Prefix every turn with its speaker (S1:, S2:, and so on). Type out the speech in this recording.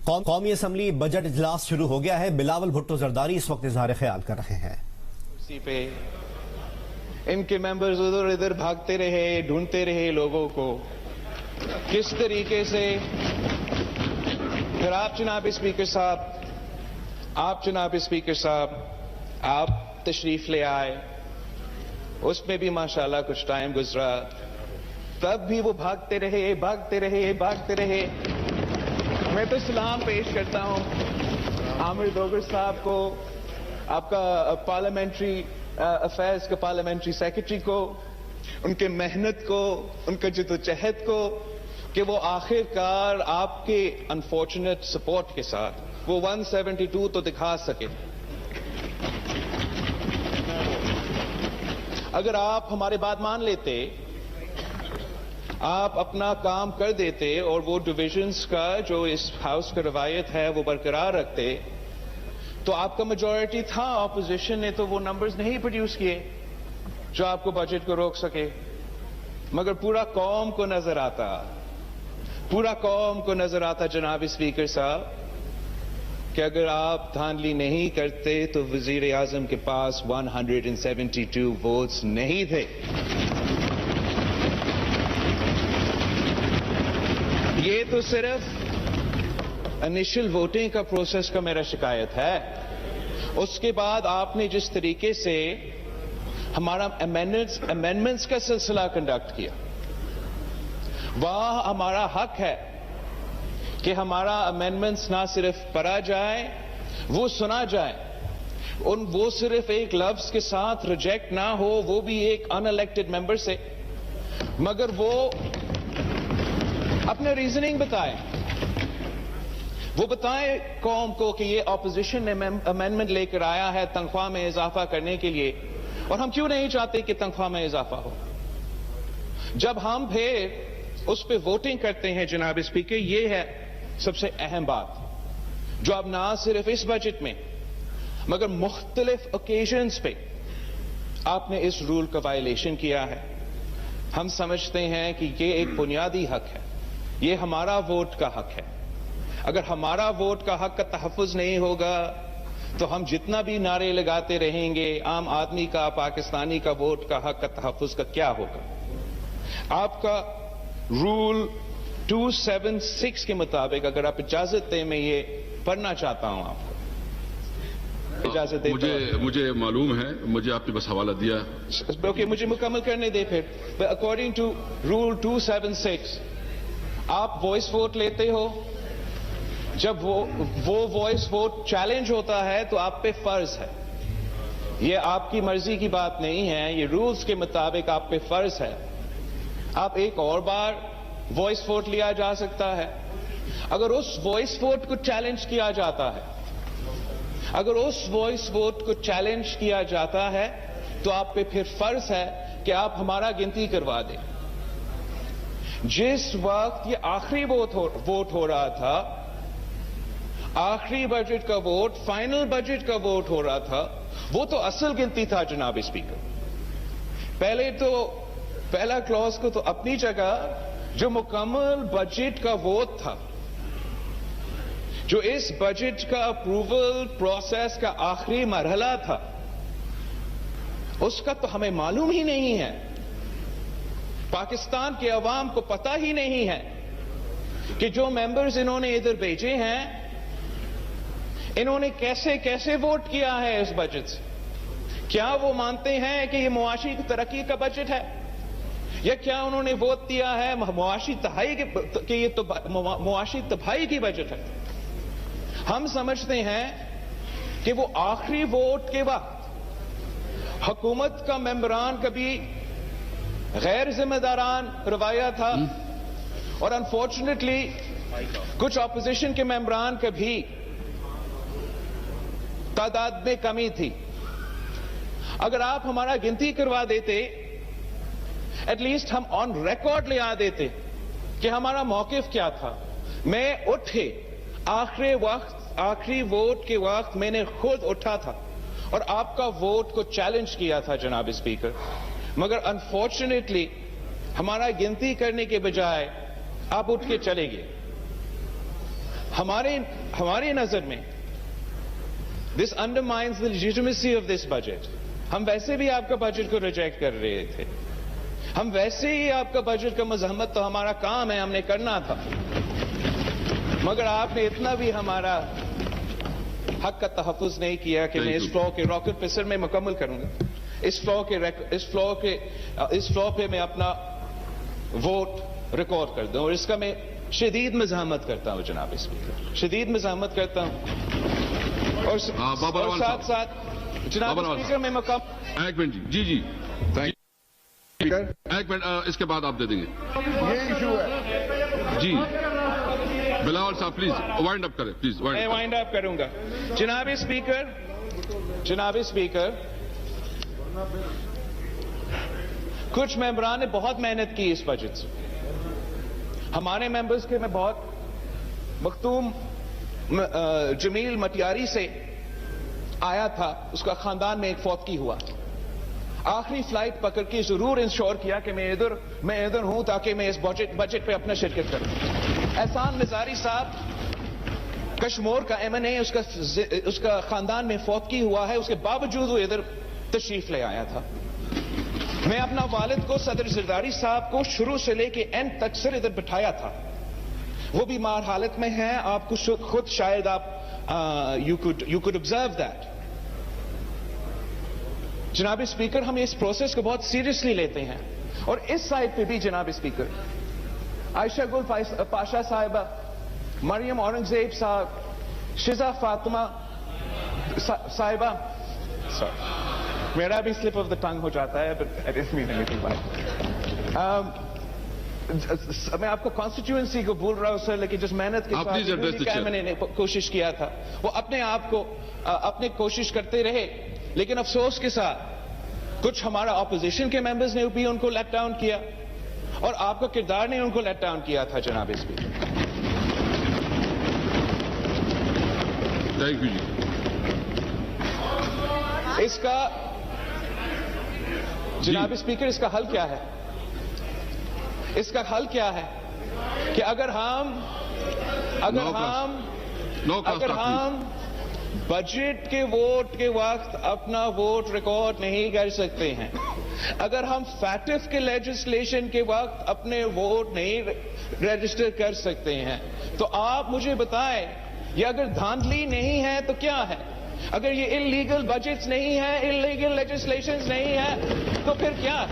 S1: قومی assembly budget اجلاس شروع ہو گیا ہے۔ بلاول بھٹو زرداری اس وقت اظہار خیال کر رہے ہیں۔
S2: اسی پہ ان کے ممبرز ادھر ادھر بھاگتے رہے، ڈھونڈتے رہے لوگوں کو کس طریقے سے۔ پھر آپ جناب اسپیکر صاحب آپ تشریف لے آئے، اس میں بھی ماشاءاللہ کچھ ٹائم گزرا، تب بھی وہ بھاگتے رہے۔ میں تو سلام پیش کرتا ہوں عامر دوگر صاحب کو، آپ کا پارلیمنٹری افیئرز کا پارلیمنٹری سیکرٹری کو، ان کے محنت کو، ان کا جدوجہد کو، کہ وہ آخر کار آپ کے انفارچونیٹ سپورٹ کے ساتھ وہ 172 تو دکھا سکے۔ اگر آپ ہماری بات مان لیتے، آپ اپنا کام کر دیتے اور وہ ڈویژنز کا جو اس ہاؤس کا روایت ہے وہ برقرار رکھتے، تو آپ کا میجورٹی تھا۔ اپوزیشن نے تو وہ نمبرز نہیں پروڈیوس کیے جو آپ کو بجٹ کو روک سکے، مگر پورا قوم کو نظر آتا جناب اسپیکر صاحب کہ اگر آپ دھاندلی نہیں کرتے تو وزیر اعظم کے پاس 172 ووٹس نہیں تھے۔ یہ تو صرف انیشل ووٹنگ کا پروسیس کا میرا شکایت ہے۔ اس کے بعد آپ نے جس طریقے سے ہمارا امینڈمنٹس کا سلسلہ کنڈکٹ کیا، وہاں ہمارا حق ہے کہ ہمارا امینڈمنٹس نہ صرف پڑھا جائے، وہ سنا جائے، وہ صرف ایک لفظ کے ساتھ ریجیکٹ نہ ہو، وہ بھی ایک ان الیکٹڈ ممبر سے، مگر وہ اپنے ریزننگ بتائیں، وہ بتائیں قوم کو کہ یہ اپوزیشن نے امینڈمنٹ لے کر آیا ہے تنخواہ میں اضافہ کرنے کے لیے، اور ہم کیوں نہیں چاہتے کہ تنخواہ میں اضافہ ہو۔ جب ہم پھر اس پہ ووٹنگ کرتے ہیں جناب اسپیکر، یہ ہے سب سے اہم بات جو اب نہ صرف اس بجٹ میں مگر مختلف اوکیزنز پہ آپ نے اس رول کا وائلیشن کیا ہے۔ ہم سمجھتے ہیں کہ یہ ایک بنیادی حق ہے، یہ ہمارا ووٹ کا حق ہے۔ اگر ہمارا ووٹ کا حق کا تحفظ نہیں ہوگا تو ہم جتنا بھی نعرے لگاتے رہیں گے، عام آدمی کا، پاکستانی کا ووٹ کا حق کا تحفظ کا کیا ہوگا؟ آپ کا رول 276 کے مطابق اگر آپ اجازت دیں میں یہ پڑھنا چاہتا ہوں آپ کو، اجازت دیں؟
S3: مجھے معلوم ہے، مجھے آپ نے بس حوالہ دیا۔
S2: اوکے، مجھے مکمل کرنے دیں پھر۔ اکارڈنگ ٹو رول 276 آپ وائس ووٹ لیتے ہو، جب وہ وائس ووٹ چیلنج ہوتا ہے تو آپ پہ فرض ہے، یہ آپ کی مرضی کی بات نہیں ہے، یہ رولز کے مطابق آپ پہ فرض ہے، آپ ایک اور بار وائس ووٹ لیا جا سکتا ہے۔ اگر اس وائس ووٹ کو چیلنج کیا جاتا ہے تو آپ پہ پھر فرض ہے کہ آپ ہمارا گنتی کروا دیں۔ جس وقت یہ آخری ووٹ ہو رہا تھا، آخری بجٹ کا ووٹ، فائنل بجٹ کا ووٹ ہو رہا تھا، وہ تو اصل گنتی تھا جناب اسپیکر۔ پہلا کلوز کو تو اپنی جگہ، جو مکمل بجٹ کا ووٹ تھا، جو اس بجٹ کا اپروول پروسیس کا آخری مرحلہ تھا، اس کا تو ہمیں معلوم ہی نہیں ہے، پاکستان کے عوام کو پتہ ہی نہیں ہے کہ جو ممبرز انہوں نے ادھر بھیجے ہیں، انہوں نے کیسے ووٹ کیا ہے اس بجٹ سے۔ کیا وہ مانتے ہیں کہ یہ معاشی ترقی کا بجٹ ہے، یا کیا انہوں نے ووٹ دیا ہے معاشی تباہی کی بجٹ ہے؟ ہم سمجھتے ہیں کہ وہ آخری ووٹ کے وقت حکومت کا ممبران کا بھی غیر ذمہ داران رویہ تھا، اور انفارچونیٹلی کچھ اپوزیشن کے ممبران کا بھی تعداد میں کمی تھی۔ اگر آپ ہمارا گنتی کروا دیتے، ایٹ لیسٹ ہم آن ریکارڈ لے آ دیتے کہ ہمارا موقف کیا تھا۔ میں اٹھے آخری ووٹ کے وقت میں نے خود اٹھا تھا اور آپ کا ووٹ کو چیلنج کیا تھا جناب اسپیکر، مگر انفارچونیٹلی ہمارا گنتی کرنے کے بجائے آپ اٹھ کے چلے گئے۔ ہماری نظر میں دس انڈرمائنز دی لیجیٹمیسی آف دس بجٹ. ہم ویسے بھی آپ کا بجٹ کو ریجیکٹ کر رہے تھے. ہم ویسے ہی آپ کا بجٹ کا مزاحمت تو ہمارا کام ہے, ہم نے کرنا تھا, مگر آپ نے اتنا بھی ہمارا حق کا تحفظ نہیں کیا کہ میں اس فلو کے راکٹ پہ سر میں مکمل کروں گا. اس فلو پہ میں اپنا ووٹ ریکارڈ کر دوں, اور اس کا میں شدید مزاحمت کرتا ہوں جناب اسپیکر, شدید مزاحمت کرتا ہوں. اور ساتھ ساتھ جناب اسپیکر میں مکمل.
S3: ایک منٹ جی ایک منٹ, اس کے بعد آپ دے دیں گے.
S4: یہ ایشو ہے
S3: جی بلاول صاحب پلیز وائنڈ اپ کریں, پلیز
S2: میں وائنڈ اپ کروں گا. جناب اسپیکر کچھ ممبران نے بہت محنت کی اس بجٹ سے. ہمارے ممبرز کے میں بہت مختوم جمیل مٹیاری سے آیا تھا, اس کا خاندان میں ایک فوتگی ہوا. آخری فلائٹ پکڑ کے ضرور انشور کیا کہ میں ادھر ہوں تاکہ میں اس بجٹ پہ اپنا شرکت کروں. احسان نظاری صاحب کشمور کا MNA, اس کا خاندان میں فوتگی ہوا ہے, اس کے باوجود وہ ادھر تشریف لے آیا تھا. میں اپنا والد کو صدر زرداری صاحب کو شروع سے لے کے اینڈ تک سر ادھر بٹھایا تھا. وہ بیمار حالت میں ہیں, آپ کو خود شاید آپ یو کوڈ آبزرو دیٹ. جناب اسپیکر ہم اس پروسیس کو بہت سیریسلی لیتے ہیں, اور اس سائڈ پہ بھی جناب اسپیکر عائشہ گل پاشا صاحبہ, مریم اورنگزیب صاحب, شزا فاطمہ صاحبہ, میرا بھی سلپ آف دا ٹنگ ہو جاتا ہے, میں آپ کو کانسٹیٹیوئنسی کو بھول رہا ہوں سر, لیکن جس محنت کے ساتھ میں نے کوشش کیا تھا وہ اپنے آپ کو اپنے کوشش کرتے رہے, لیکن افسوس کے ساتھ کچھ ہمارا اپوزیشن کے ممبرز نے بھی ان کو لیٹ ڈاؤن کیا, اور آپ کا کردار نے ان کو لیٹ ڈاؤن کیا تھا جناب اسپیکر.
S3: تھینک یو جی.
S2: اس کا جناب اسپیکر اس کا حل کیا ہے؟ اس کا حل کیا ہے کہ اگر ہم بجٹ کے ووٹ کے وقت اپنا ووٹ ریکارڈ نہیں کر سکتے ہیں, اگر ہم فیٹف کے لیجسلیشن کے وقت اپنے ووٹ نہیں رجسٹر کر سکتے ہیں, تو آپ مجھے بتائیں یہ اگر دھاندلی نہیں ہے تو کیا ہے؟ اگر یہ انلیگل بجٹس نہیں ہے, انلیگل لیجسلیشنز نہیں ہے, تو پھر کیا ہے؟